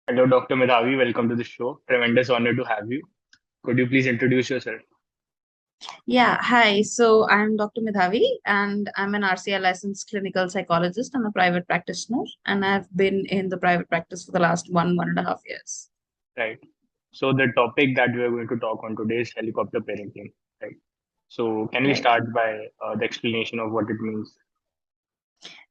Hello, Dr. Madhavi. Welcome to the show. Tremendous honor to have you. Could you please introduce yourself? Yeah, hi. So I'm Dr. Madhavi, and I'm an RCI licensed clinical psychologist and a private practitioner. And I've been in the private practice for the last 1.5 years. Right. So the topic that we are going to talk on today is helicopter parenting. Right. So can we Right. start by the explanation of what it means?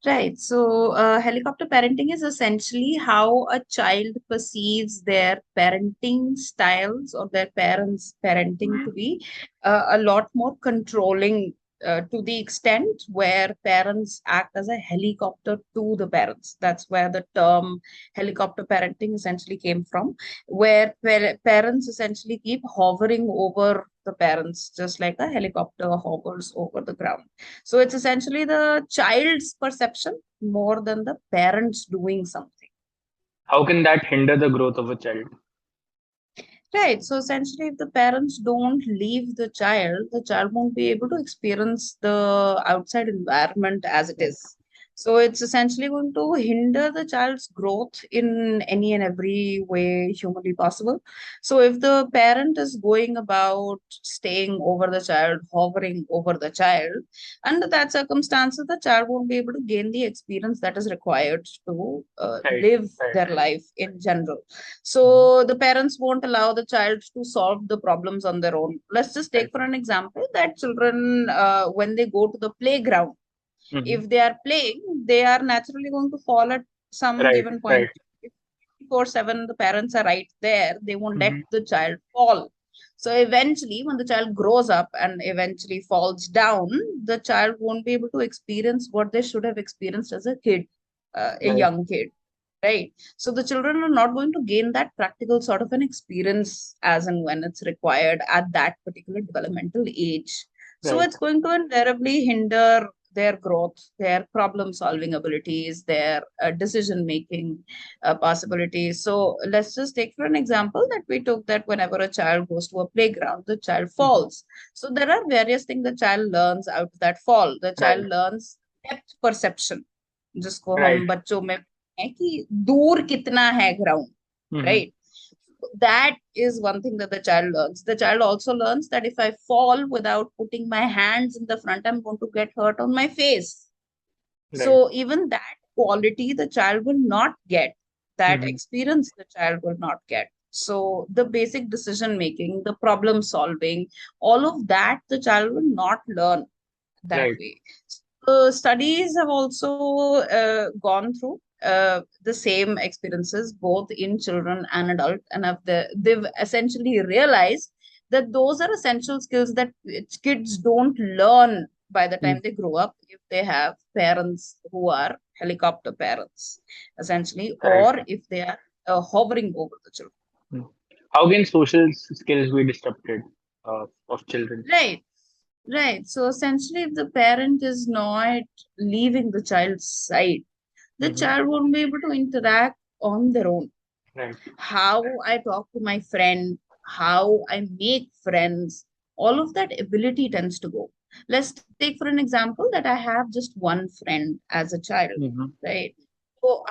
Right. So helicopter parenting is essentially how a child perceives their parenting styles or their parents' parenting to be a lot more controlling to the extent where parents act as a helicopter to the parents. That's where the term helicopter parenting essentially came from, where parents essentially keep hovering over the parents, just like a helicopter hovers over the ground. So it's essentially the child's perception more than the parents doing something. How can that hinder the growth of a child? Right. So essentially, if the parents don't leave the child won't be able to experience the outside environment as it Right. is. So it's essentially going to hinder the child's growth in any and every way humanly possible. So if the parent is going about staying over the child, hovering over the child, under that circumstances, the child won't be able to gain the experience that is required to Right. live Right. their life in general. Mhm. So the parents won't allow the child to solve the problems on their own. Let's just take Right. for an example that children, when they go to the playground, Mhm. if they are playing, they are naturally going to fall at some Right. given point. Right. If 24/7 the parents are right there, they won't let Mhm. the child fall. So eventually, when the child grows up and eventually falls down, the child won't be able to experience what they should have experienced as a kid, a Right. young kid, right? So the children are not going to gain that practical sort of an experience as and when it's required at that particular developmental age. So Right. it's going to invariably hinder their growth, their problem solving abilities, their decision making possibilities. So let's just take for an example that we took that whenever a child goes to a playground, the child Mhm. falls. So there are various things the child learns out of that fall. The Right. child learns depth perception, जिसको Right. हम बच्चों में है कि दूर कितना है ground, Mhm. right? That is one thing that the child learns. The child also learns that if I fall without putting my hands in the front, I'm going to get hurt on my face. Right. So even that quality the child will not get, that Mhm. experience the child will not get. So the basic decision making, the problem solving, all of that the child will not learn that Right. way. Studies have also gone through the same experiences both in children and adult, and they've essentially realized that those are essential skills that kids don't learn by the Mm. time they grow up if they have parents who are helicopter parents, essentially, Right. or if they are hovering over the children. Mm. How can social skills be disrupted of children? Right. Right. So essentially, if the parent is not leaving the child's side, the Mhm. child won't be able to interact on their own. Right. How I talk to my friend, how I make friends, all of that ability tends to go. Let's take for an example that I have just one friend as a child, Mhm. right? So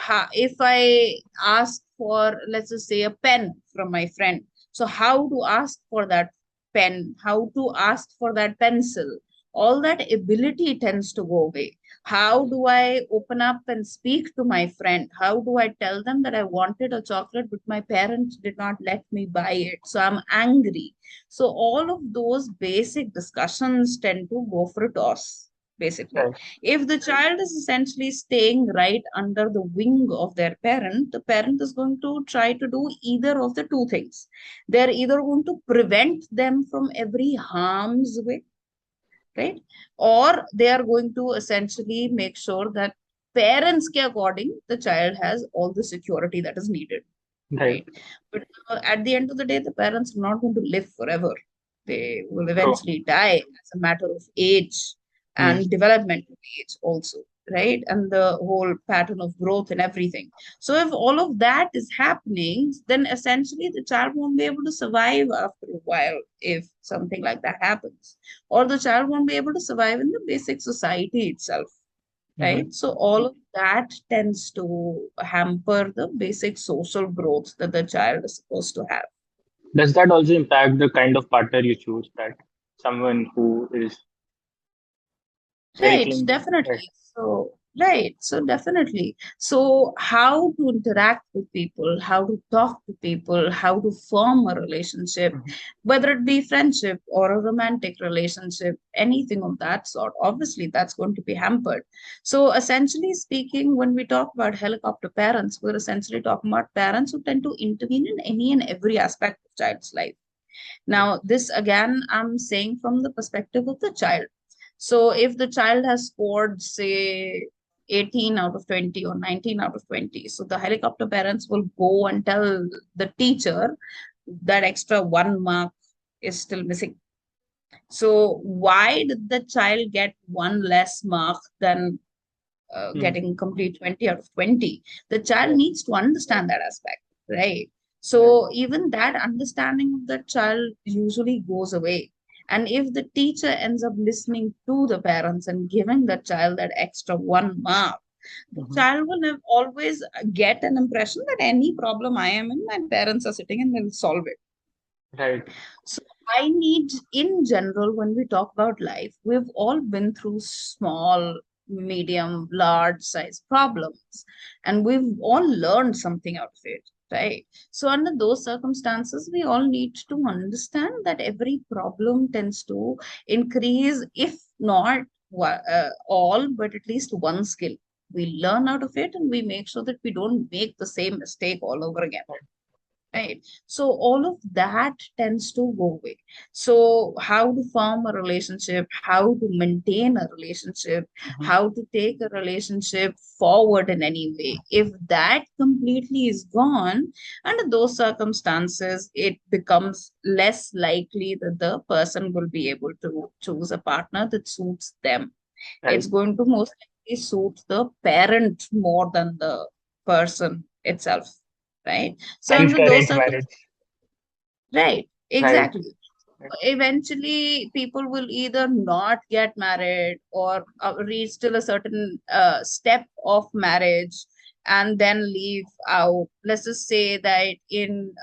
if I ask for, let's just say, a pen from my friend, so how to ask for that pen, how to ask for that pencil, all that ability tends to go away. How do I open up and speak to my friend? How do I tell them that I wanted a chocolate, but my parents did not let me buy it? So I'm angry. So all of those basic discussions tend to go for a toss, basically. Right. If the child is essentially staying right under the wing of their parent, the parent is going to try to do either of the two things. They're either going to prevent them from every harm's way, right? Or they are going to essentially make sure that parents ke according the child has all the security that is needed, Right. right? But at the end of the day, the parents are not going to live forever. They will True. eventually die as a matter of age Mm. and developmental age also, right? And the whole pattern of growth and everything. So if all of that is happening, then essentially the child won't be able to survive after a while if something like that happens. Or the child won't be able to survive in the basic society itself. Mm-hmm. right? So all of that tends to hamper the basic social growth that the child is supposed to have. Does that also impact the kind of partner you choose? That someone who is very Right, clingy, right? definitely. So definitely. So, how to interact with people, how to talk to people, how to form a relationship, Mhm. whether it be friendship or a romantic relationship, anything of that sort, obviously that's going to be hampered. So, essentially speaking, when we talk about helicopter parents, we're essentially talking about parents who tend to intervene in any and every aspect of child's life. Right. Now, this again, I'm saying from the perspective of the child. So, if the child has scored, say, 18 out of 20 or 19 out of 20, so the helicopter parents will go and tell the teacher that extra 1 mark is still missing. So, why did the child get one less mark than Mm. getting complete 20 out of 20? The child Right. needs to understand that aspect, right? Right. So even that understanding of the child usually goes away. And if the teacher ends up listening to the parents and giving the child that extra 1 mark, the Mm-hmm. child will have always get an impression that any problem I am in, my parents are sitting and they'll solve it. Right. So I need, in general, when we talk about life, we've all been through small, medium, large size problems, and we've all learned something out of it, right? So under those circumstances, we all need to understand that every problem tends to increase, if not all, but at least one skill. We learn out of it and we make sure that we don't make the same mistake all over again, Right. right? So all of that tends to go away. So how to form a relationship, how to maintain a relationship, Mm-hmm. how to take a relationship forward in any way, if that completely is gone, under those circumstances it becomes less likely that the person will be able to choose a partner that suits them. Right. It's going to most likely suit the parent more than the person itself, right? So Hence under the those arranged circumstances, marriage. right, Right. exactly. Right. Eventually people will either not get married or reach till a certain step of marriage and then leave out. Let's just say that in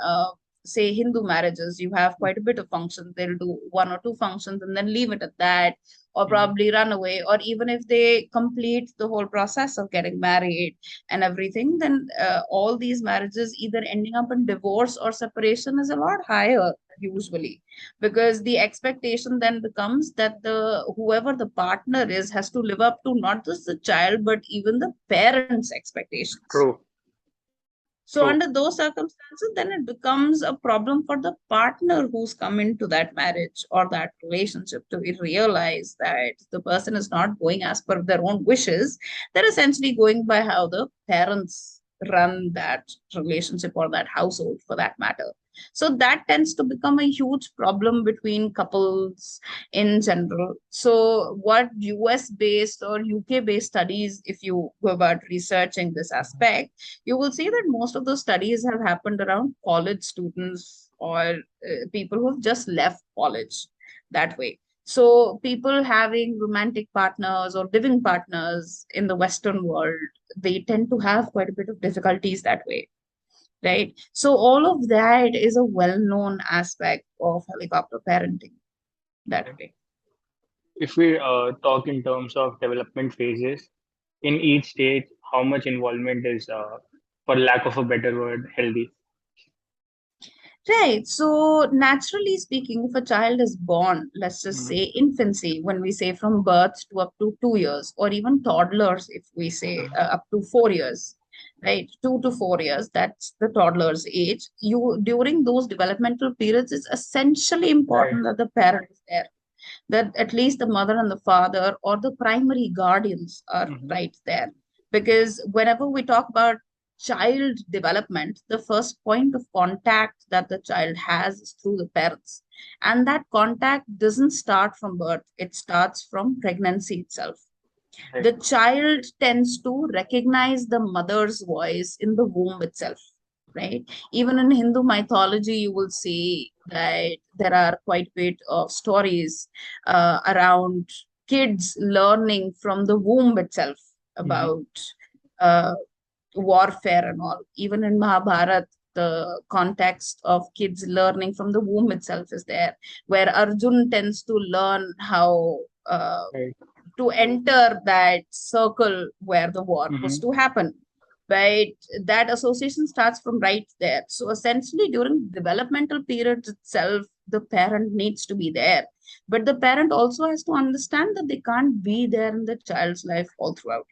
say Hindu marriages, you have quite a bit of functions. They'll do 1 or 2 functions and then leave it at that, or Mm-hmm. probably run away. Or even if they complete the whole process of getting married and everything, then all these marriages either ending up in divorce or separation is a lot higher usually, because the expectation then becomes that the whoever the partner is has to live up to not just the child but even the parents' expectations. True. So True. under those circumstances, then it becomes a problem for the partner who's come into that marriage or that relationship to realize that the person is not going as per their own wishes. They're essentially going by how the parents run that relationship or that household for that matter. So that tends to become a huge problem between couples in general. So what US based or UK based studies, if you go about researching this aspect, you will see that most of those studies have happened around college students or people who have just left college that way. So, people having romantic partners or living partners in the Western world, they tend to have quite a bit of difficulties that way, right? So, all of that is a well known aspect of helicopter parenting that Right. way. If we talk in terms of development phases, in each stage, how much involvement is, for lack of a better word, healthy? Right. So, naturally speaking, if a child is born, let's just Mm-hmm. say infancy, when we say from birth to up to 2 years, or even toddlers, if we say up to 4 years, right? 2 to 4 years, that's the toddler's age. You during those developmental periods, it's essentially Right. important that the parent is there, that at least the mother and the father or the primary guardians are Mm-hmm. right there. Because whenever we talk about child development, the first point of contact that the child has is through the parents. And that contact doesn't start from birth, it starts from pregnancy itself. Right. The child tends to recognize the mother's voice in the womb itself, right? Even in Hindu mythology, you will see that there are quite a bit of stories around kids learning from the womb itself. Mm-hmm. about uh, warfare and all. Even in Mahabharat, the context of kids learning from the womb itself is there, where Arjun tends to learn how Right. to enter that circle where the war was Mm-hmm. to happen. But that association starts from right there. So essentially, during developmental periods itself, the parent needs to be there. But the parent also has to understand that they can't be there in the child's life all throughout.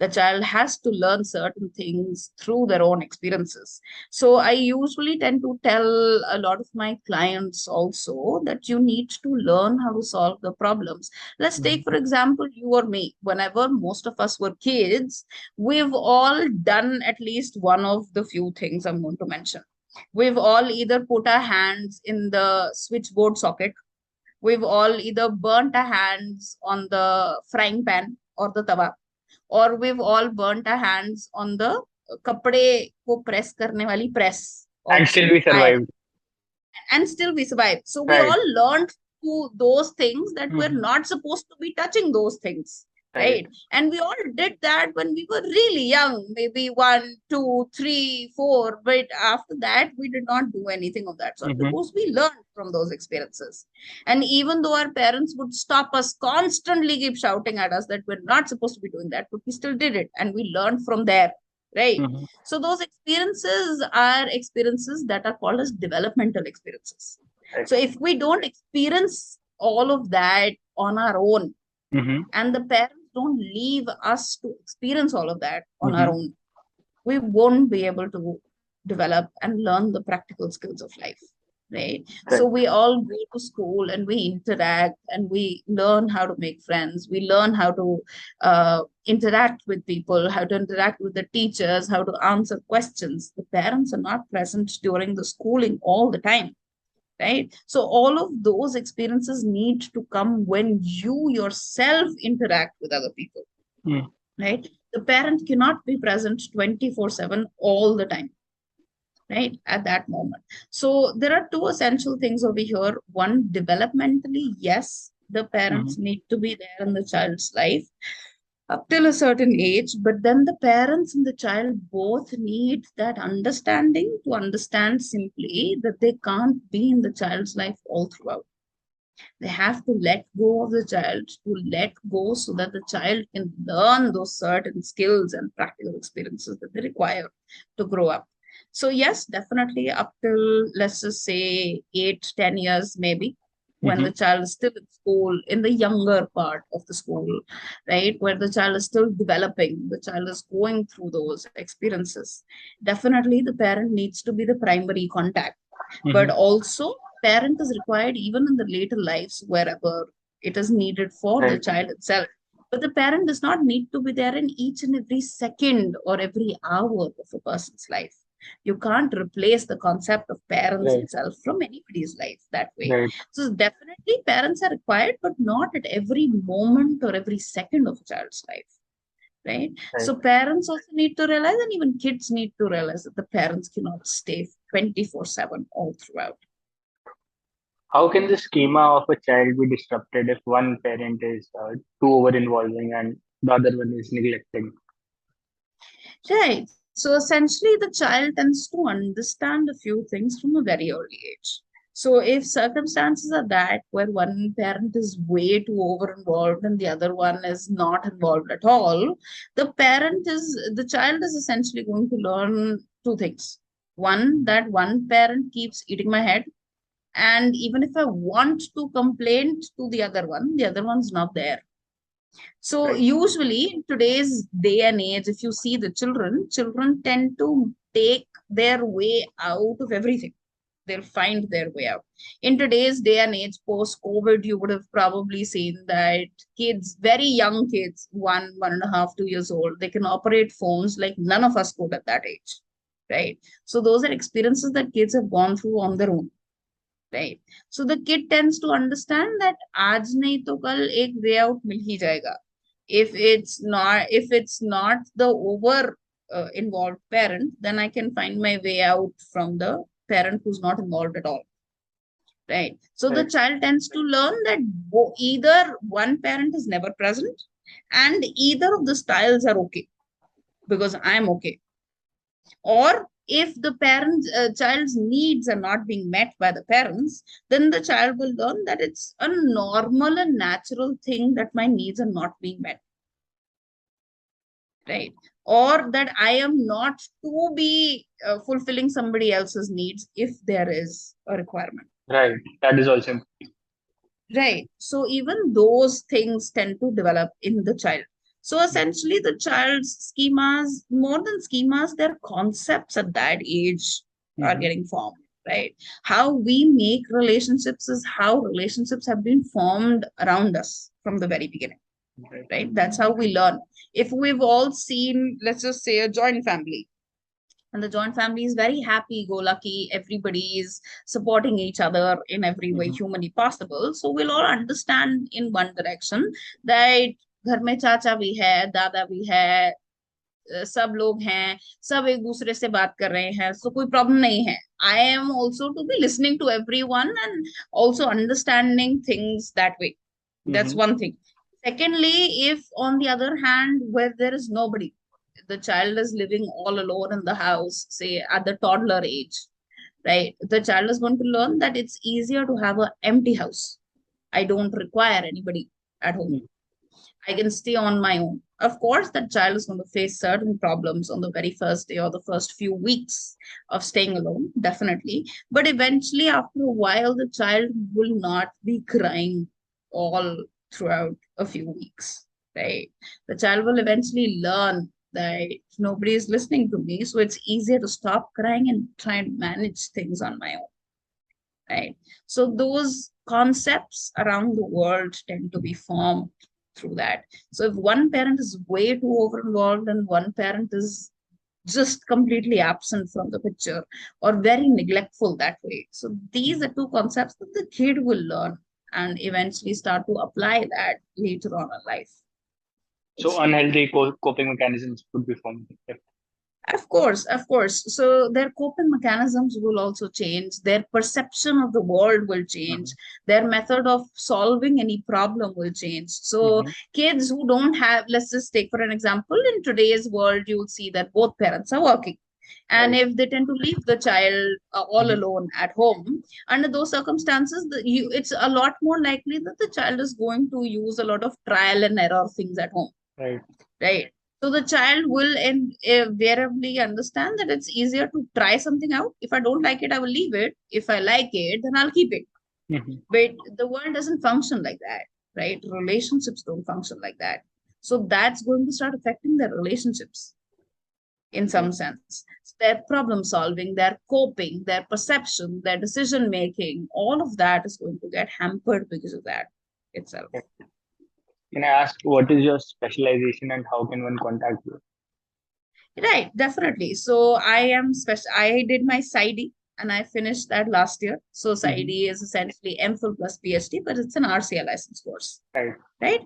The child has to learn certain things through their own experiences. So I usually tend to tell a lot of my clients also that you need to learn how to solve the problems. Let's take, for Mm-hmm. example, you or me. Whenever most of us were kids, we've all done at least one of the few things I'm going to mention. We've all either put our hands in the switchboard socket. We've all either burnt our hands on the frying pan or the tawa, or we've all burnt our hands on the कपड़े को press करने वाली press And of still we iron, survived. and still we survived. So we Right. all learned to those things that we're Mm-hmm. not supposed to be touching those things, Right. right? And we all did that when we were really young, maybe one, two, three, four. But after that, we did not do anything of that sort Mm-hmm. because we learned from those experiences. And even though our parents would stop us, constantly keep shouting at us that we're not supposed to be doing that, but we still did it and we learned from there, right? Mm-hmm. So those experiences are experiences that are called as developmental experiences. Right. So if we don't experience all of that on our own, Mm-hmm. and the parents don't leave us to experience all of that on our Mm-hmm. own, we won't be able to develop and learn the practical skills of life, right? So Right. we all go to school and we interact and we learn how to make friends. We learn how to interact with people, how to interact with the teachers, how to answer questions. The parents are not present during the schooling all the time, right? So all of those experiences need to come when you yourself interact with other people, Mm-hmm. right? The parent cannot be present 24/7 all the time, right? At that moment. So there are two essential things over here. One, developmentally, yes, the Mm-hmm. parents need to be there in the child's life up till a certain age, but then the parents and the child both need that understanding to understand simply that they can't be in the child's life all throughout. They have to let go of the child, to let go so that the child can learn those certain skills and practical experiences that they require to grow up. So yes, definitely up till, let's just say, 8, 10 years maybe, when Mm-hmm. the child is still in school, in the younger part of the school, right, where the child is still developing, the child is going through those experiences. Definitely the parent needs to be the primary contact, but Mm-hmm. also parent is required even in the later lives wherever it is needed for the Right. child itself. But the parent does not need to be there in each and every second or every hour of a person's life. You can't replace the concept of parents Right. itself from anybody's life that way. Right. So definitely parents are required, but not at every moment or every second of a child's life, right? Right. So parents also need to realize, and even kids need to realize, that the parents cannot stay 24/7 all throughout. How can the schema of a child be disrupted if one parent is too over involving and the other one is neglecting? Right. So essentially, the child tends to understand a few things from a very early age. So if circumstances are that where one parent is way too over involved and the other one is not involved at all, the child is essentially going to learn two things. One, that one parent keeps eating my head. And even if I want to complain to the other one's not there. So Right. usually in today's day and age, if you see the children tend to take their way out of everything. They'll find their way out. In today's day and age, post COVID, you would have probably seen that kids, very young kids, 1.5, 2 years old, they can operate phones like none of us could at that age. Right. So those are experiences that kids have gone through on their own, right? So the kid tends to understand that आज नहीं तो कल एक way out मिल ही जाएगा. If it's not the over involved parent, then I can find my way out from the parent who's not involved at all, right? So the Right. child tends to learn that either one parent is never present, And either of the styles are okay because I'm okay. Or if the parents child's needs are not being met by the parents, then the child will learn that it's a normal and natural thing that my needs are not being met, right? Or that I am not to be fulfilling somebody else's needs if there is a requirement. Right. That is also Right. So even those things tend to develop in the child. So essentially, the child's schemas, more than schemas, their concepts at that age are mm-hmm. getting formed, right? How we make relationships is how relationships have been formed around us from the very beginning, Right. right? That's how we learn. If we've all seen, let's just say, a joint family, and the joint family is very happy go lucky, everybody is supporting each other in every way Mm-hmm. humanly possible, so we'll all understand in one direction that घर में चाचा भी है दादा भी है सब लोग हैं सब एक दूसरे से बात कर रहे हैं so कोई प्रॉब्लम नहीं है I am also to be listening to everyone and also understanding things that way. That's Mm-hmm. one thing. Secondly, if on the other hand where there is nobody, the child is living all alone in the house, say at the toddler age, right? The child is going to learn that it's easier to have an empty house. I don't require anybody at home. I can stay on my own. Of course, that child is going to face certain problems on the very first day or the first few weeks of staying alone, definitely. But eventually, after a while, the child will not be crying all throughout a few weeks, right? The child will eventually learn that nobody is listening to me, so it's easier to stop crying and try and manage things on my own, right? So those concepts around the world tend to be formed through that. So if one parent is way too over involved and one parent is just completely absent from the picture or very neglectful that way, so these are two concepts that the kid will learn and eventually start to apply that later on in life. So It's true. unhealthy coping mechanisms could be formed. Yep. Of course, of course. So their coping mechanisms will also change. Their perception of the world will change. Mm-hmm. Their method of solving any problem will change. So Mm-hmm. kids who don't have, let's just take for an example, in today's world, you'll see that both parents are working. And Right. if they tend to leave the child all Mm-hmm. alone at home, under those circumstances, it's a lot more likely that the child is going to use a lot of trial and error things at home, Right. right? So the child will invariably understand that it's easier to try something out. If I don't like it, I will leave it. If I like it, then I'll keep it. Mm-hmm. But the world doesn't function like that, right? Relationships don't function like that. So that's going to start affecting their relationships in Right. some sense. So their problem solving, their coping, their perception, their decision making, all of that is going to get hampered because of that itself. Right. Can I ask what is your specialization and how can one contact you? Right, definitely. So I am special. I did my PsyD and I finished that last year. So Mm-hmm. PsyD is essentially MPhil plus PhD, but it's an RCA license course, Right. right?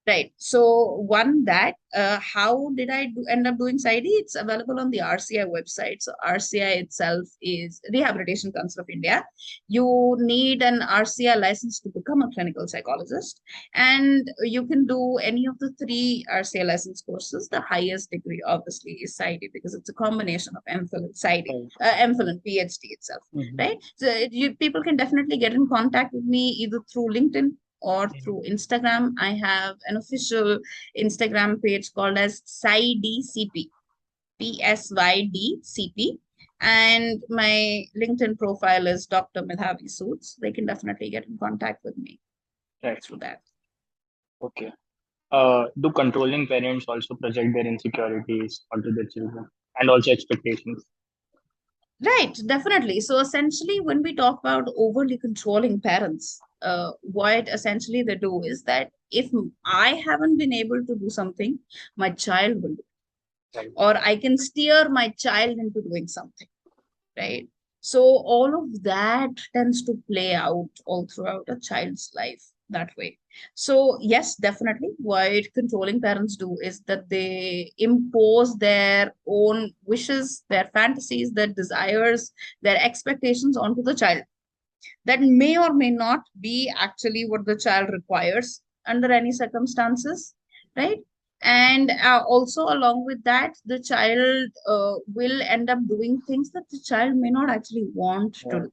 Right. So one that how did I end up doing PsyD? It's available on the RCI website. So RCI itself is Rehabilitation Council of India. You need an RCI license to become a clinical psychologist, and you can do any of the three RCI license courses. The highest degree, obviously, is PsyD because it's a combination of MPhil and PsyD, Right. MPhil and PhD itself, Mm-hmm. right? So people can definitely get in contact with me either through LinkedIn or through Instagram. I have an official Instagram page called as PsyDCP, PSYDCP. And my LinkedIn profile is Dr. Madhavi Sood. So they can definitely get in contact with me Right. through that. Okay. Do controlling parents also project their insecurities onto their children and also expectations? Right, definitely. So essentially, when we talk about overly controlling parents, what essentially they do is that if I haven't been able to do something, my child will do, Right. or I can steer my child into doing something, right? So all of that tends to play out all throughout a child's life that way. So yes, definitely what controlling parents do is that they impose their own wishes, their fantasies, their desires, their expectations onto the child that may or may not be actually what the child requires under any circumstances. right? And also along with that, the child will end up doing things that the child may not actually want to Yeah. do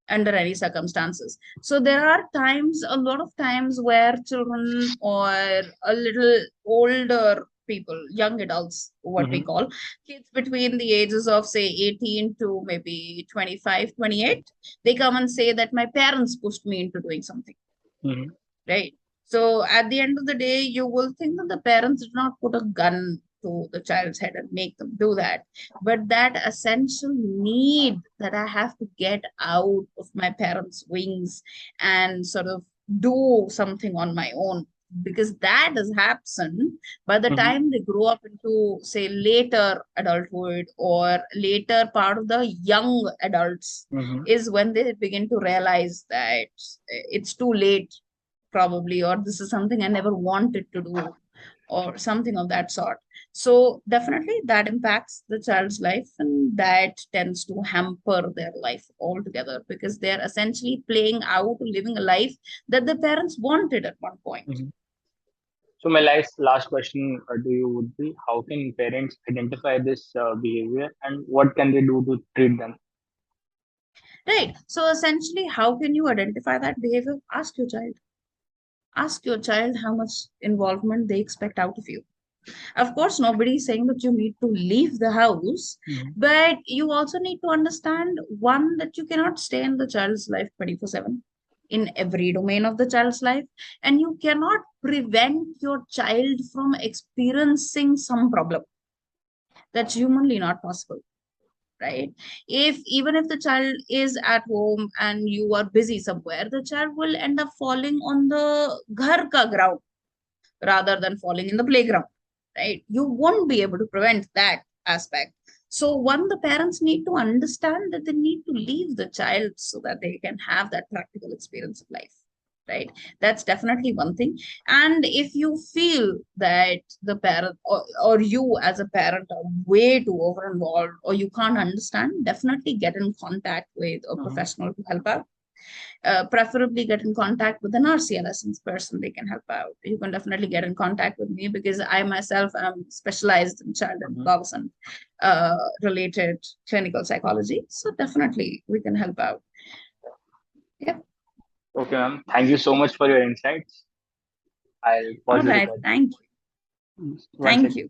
under any circumstances. So there are times, a lot of times, where children or a little older people, young adults, what we Mm-hmm. call kids between the ages of say 18 to maybe 25, 28, they come and say that my parents pushed me into doing something, Mm-hmm. right? So at the end of the day, you will think that the parents did not put a gun to the child's head and make them do that. But that essential need that I have to get out of my parents' wings and sort of do something on my own, because that has happened by the Mm-hmm. time they grow up into, say, later adulthood or later part of the young adults, Mm-hmm. is when they begin to realize that it's too late probably, or this is something I never wanted to do, or something of that sort. So definitely that impacts the child's life, and that tends to hamper their life altogether, because they're essentially playing out, living a life that the parents wanted at one point. Mm-hmm. So my last question to you would be: how can parents identify this behavior, and what can they do to treat them? Right. So essentially, how can you identify that behavior? Ask your child. Ask your child how much involvement they expect out of you. Of course, nobody is saying that you need to leave the house, Mm-hmm. but you also need to understand, one, that you cannot stay in the child's life 24/7 in every domain of the child's life, and you cannot prevent your child from experiencing some problem. That's humanly not possible, right? If even if the child is at home and you are busy somewhere, the child will end up falling on the ghar ka ground rather than falling in the playground, right? You won't be able to prevent that aspect. So, one, the parents need to understand that they need to leave the child so that they can have that practical experience of life, right? That's definitely one thing. And if you feel that the parent, or you as a parent are way too over involved, or you can't understand, definitely get in contact with a Mm-hmm. professional to help out. Preferably get in contact with an RCA licensed person, they can help out. You can definitely get in contact with me, because I myself am specialized in child and Mm-hmm. adolescent related clinical psychology. So definitely we can help out. Yep. Okay, ma'am. Thank you so much for your insights. I'll All pause the right. recording Thank you. once Thank again. you.